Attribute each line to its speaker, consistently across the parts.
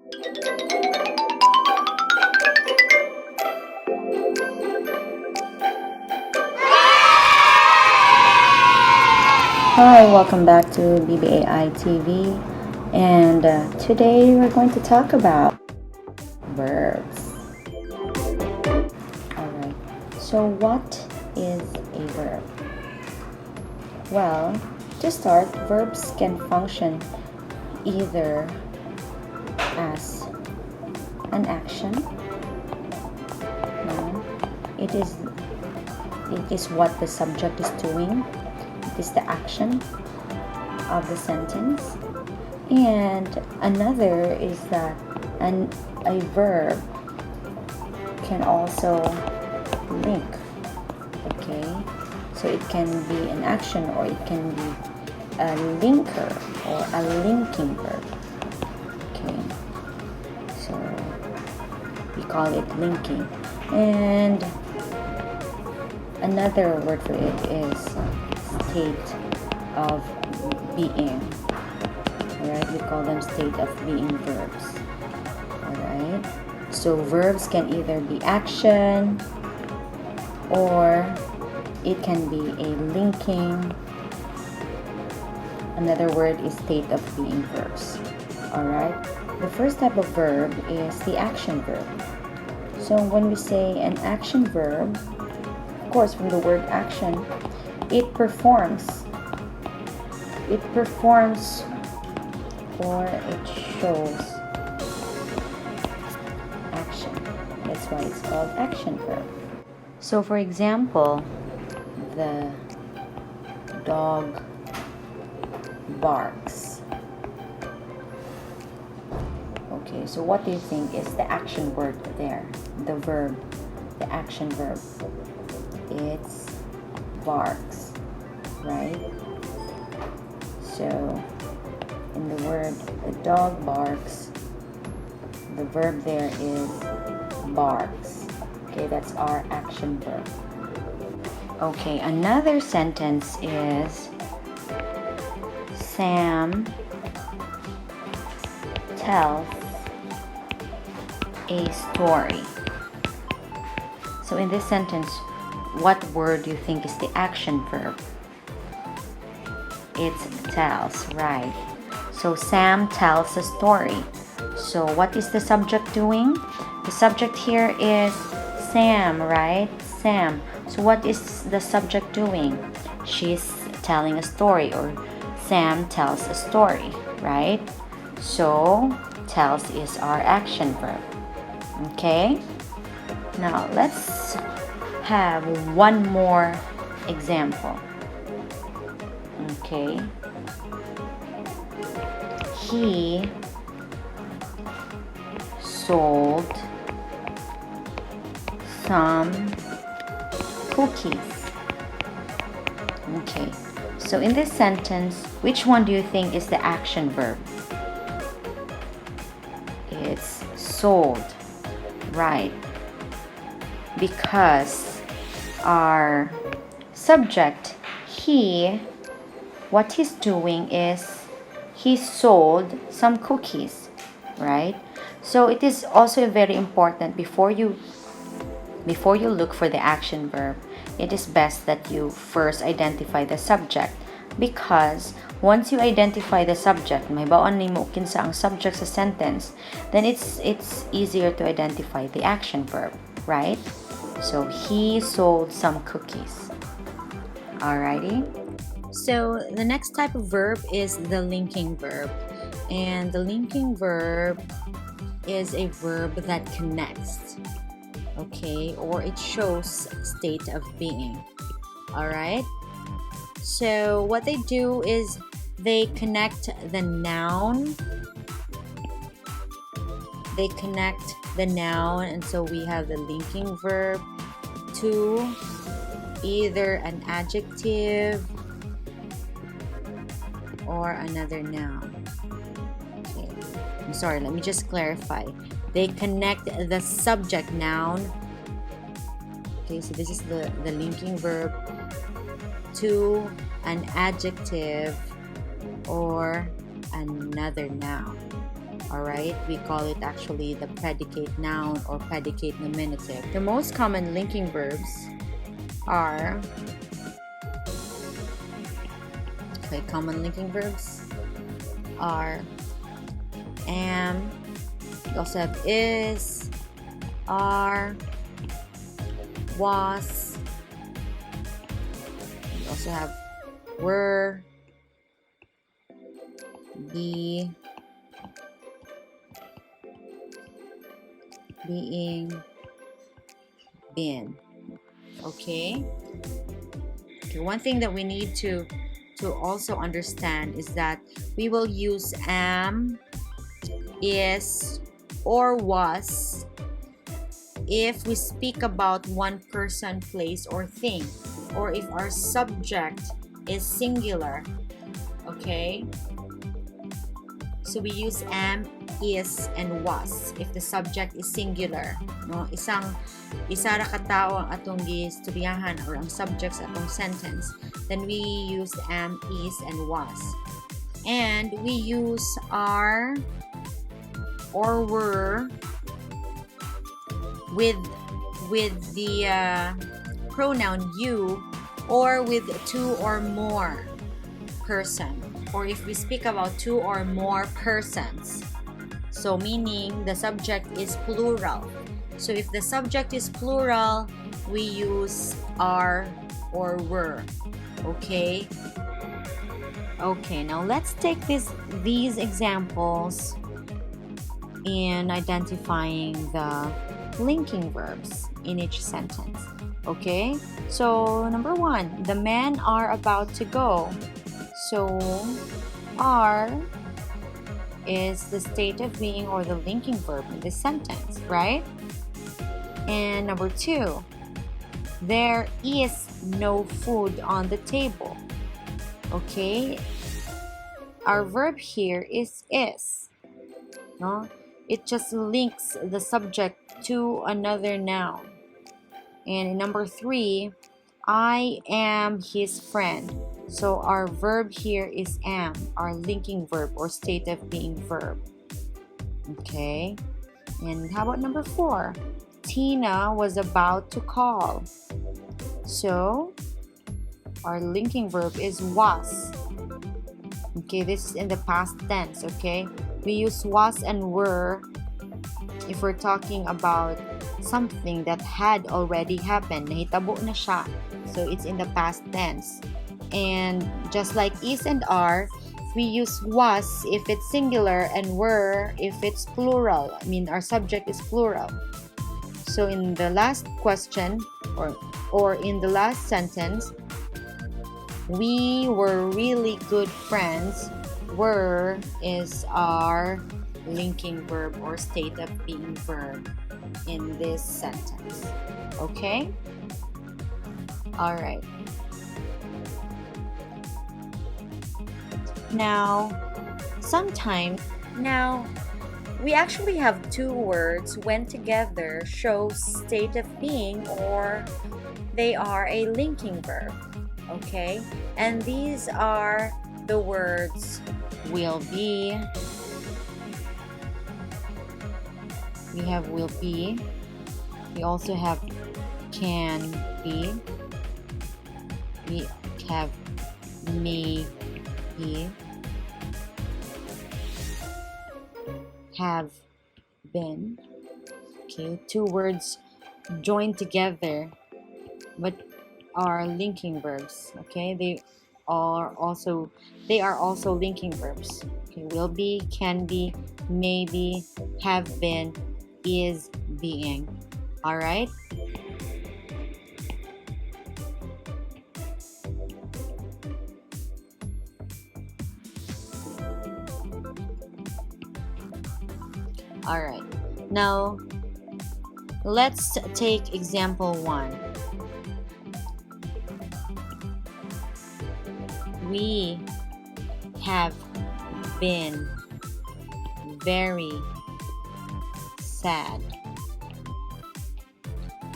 Speaker 1: Hi, welcome back to BBAI TV, and today we're going to talk about verbs. Alright, so what is a verb? Well, to start, verbs can function either as an action. Now, it is what the subject is doing. It is the action of the sentence. And another is that a verb can also link. Okay, so it can be an action or it can be a linker or a linking verb. Okay, so we call it linking. And another word for it is state of being. Alright, we call them state of being verbs. Alright, so verbs can either be action or it can be a linking. Another word is state of being verbs. Alright, the first type of verb is the action verb. So when we say an action verb, of course, from the word action, it performs or it shows action. That's why it's called action verb. So for example, the dog barks. Okay, so what do you think is the action word there? The verb, the action verb. It's barks, right? So in the word the dog barks, the verb there is barks. Okay, that's our action verb. Okay, another sentence is Sam tells a story. So in this sentence, what word do you think is the action verb? It's tells, right? So Sam tells a story. So what is the subject doing? The subject here is Sam, right? Sam. So what is the subject doing? She's telling a story, or Sam tells a story, right? So tells is our action verb. Okay? Now let's have one more example. Okay. He sold some cookies. Okay. So in this sentence, which one do you think is the action verb? It's sold, right? Because our subject, he, what he's doing is he sold some cookies, right? So it is also very important before you look for the action verb, it is best that you first identify the subject, because once you identify the subject, may baon ni mo kinsa ang subject sa sentence, then it's easier to identify the action verb, right? So he sold some cookies. Alrighty. So the next type of verb is the linking verb. And the linking verb is a verb that connects, okay, or it shows state of being. Alright. So what they do is they connect the noun. They connect the noun, and so we have the linking verb to either an adjective or another noun. Okay, I'm sorry, let me just clarify. They connect the subject noun. Okay, so this is the linking verb to an adjective or another noun. Alright, we call it actually the predicate noun or predicate nominative. The most common linking verbs are common linking verbs are am, we also have is, are, was, we also have were, be, being, been. Okay, one thing that we need to also understand is that we will use am, is, or was if we speak about one person, place, or thing, or if our subject is singular. Okay, so we use am, is, and was if the subject is singular, no? Isa ra ka tawo ang atong giistoryahan or ang subject sa atong sentence, then we use am, is, and was. And we use are or were with the pronoun you, or with two or more person, or if we speak about two or more persons, so meaning the subject is plural. So if the subject is plural, we use are or were. Okay, now let's take these examples in identifying the linking verbs in each sentence. Okay, so number one, the men are about to go. So are is the state of being or the linking verb in this sentence, right? And number two, there is no food on the table. Okay, our verb here is. No, it just links the subject to another noun. And in number three, I am his friend. So our verb here is am, our linking verb or state of being verb. Okay, and how about number four? Tina was about to call. So our linking verb is was. Okay, this is in the past tense. Okay, we use was and were if we're talking about something that had already happened. Nahitabo na siya. So it's in the past tense. And just like is and are, we use was if it's singular and were if it's plural. I mean, our subject is plural. So in the last question or in the last sentence, we were really good friends. Were is our linking verb or state of being verb in this sentence. Okay? All right. Now, we actually have two words when together show state of being or they are a linking verb. Okay? And these are the words will be. We have will be. We also have can be. We have may be. Have been. Okay, two words joined together but are linking verbs. Okay, they are also linking verbs. Okay, will be, can be, may be, have been, is, being. All right. All right. Now, let's take example 1. We have been very sad.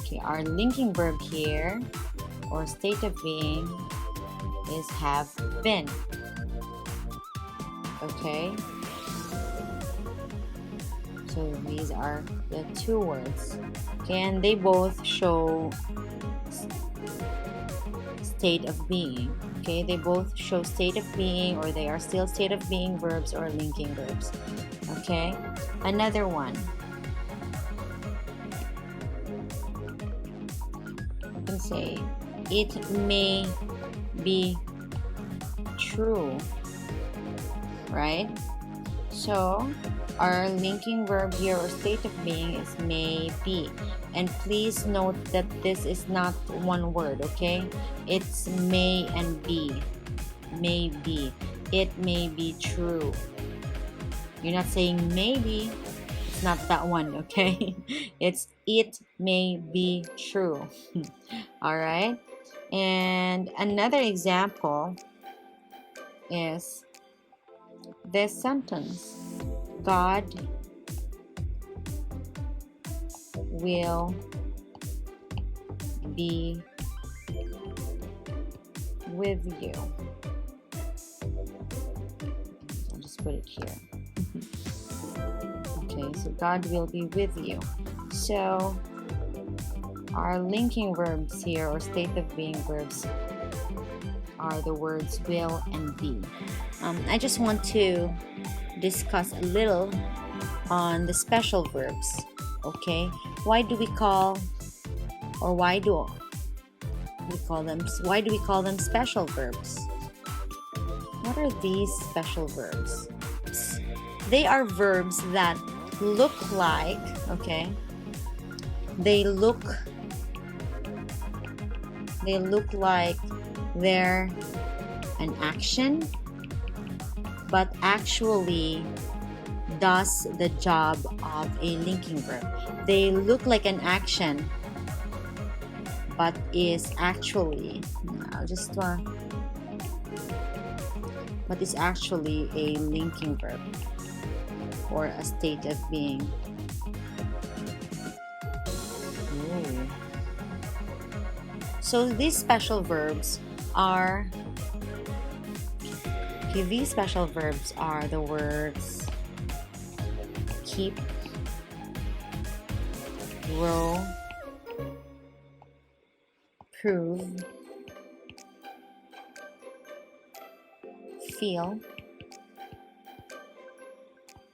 Speaker 1: Okay, our linking verb here or state of being is have been. Okay. So these are the two words. Okay, and they both show state of being. Okay, they both show state of being, or they are still state of being verbs or linking verbs. Okay, another one. You can say, it may be true, right? So our linking verb here, or state of being, is may be. And please note that this is not one word, okay? It's may and be. May be. It may be true. You're not saying maybe. It's not that one, okay? It's it may be true. All right? And another example is this sentence. God will be with you. I'll just put it here. Okay, so God will be with you. So our linking verbs here, or state of being verbs, are the words will and be. I just want to discuss a little on the special verbs. Okay, why do we call them special verbs? What are these special verbs? They are verbs that look like, they look like they're an action, but actually does the job of a linking verb. They look like an action, but is actually, but is actually a linking verb or a state of being. Ooh. So these special verbs are the words keep, grow, prove, feel,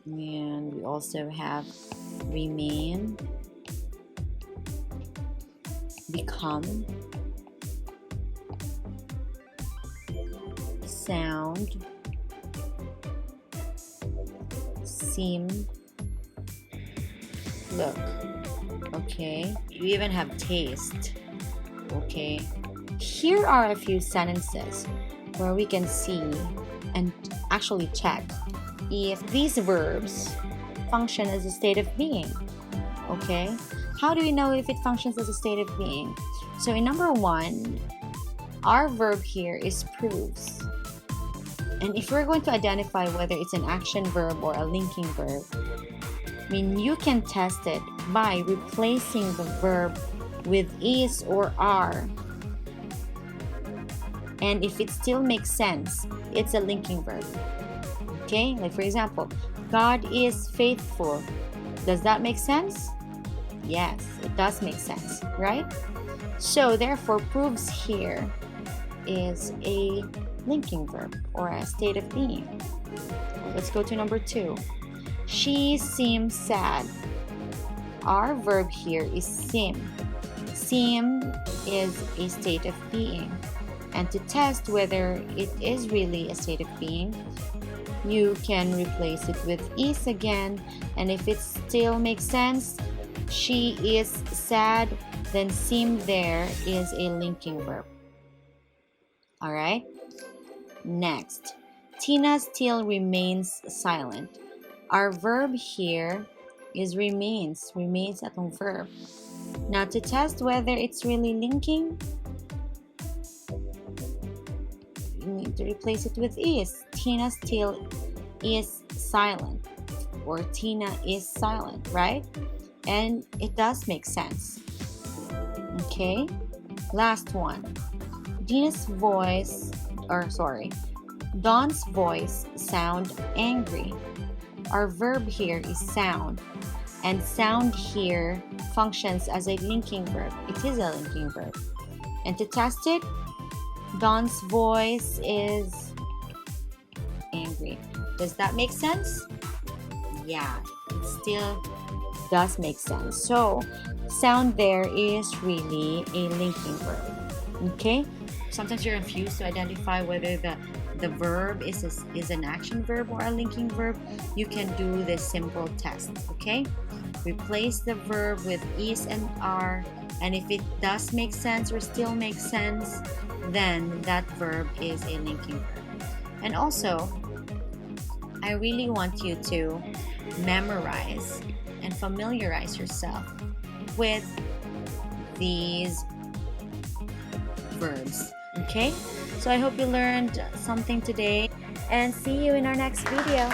Speaker 1: and we also have remain, become, sound, seem, look. Okay, you even have taste. Okay, here are a few sentences where we can see and actually check if these verbs function as a state of being. Okay, how do we know if it functions as a state of being? So in number one, our verb here is proves. And if we're going to identify whether it's an action verb or a linking verb, you can test it by replacing the verb with is or are. And if it still makes sense, it's a linking verb. Okay, like for example, God is faithful. Does that make sense? Yes, it does make sense, right? So therefore, proves here is a linking verb or a state of being. Let's go to number two. She seems sad. Our verb here is seem. Seem is a state of being. And to test whether it is really a state of being, you can replace it with is again. And if it still makes sense, she is sad, then seem there is a linking verb. Alright? Next, Tina still remains silent. Our verb here is remains. Remains atong verb. Now to test whether it's really linking, you need to replace it with is. Tina still is silent, or Tina is silent, right? And it does make sense. Okay, last one. Dawn's voice sound angry. Our verb here is sound. And sound here functions as a linking verb. It is a linking verb. And to test it, Don's voice is angry. Does that make sense? Yeah, it still does make sense. So, sound there is really a linking verb. Okay? Sometimes you're confused to identify whether the verb is an action verb or a linking verb. You can do this simple test. Okay? Replace the verb with is and are, and if it does make sense or still makes sense, then that verb is a linking verb. And also, I really want you to memorize and familiarize yourself with these verbs. Okay? So I hope you learned something today, and see you in our next video.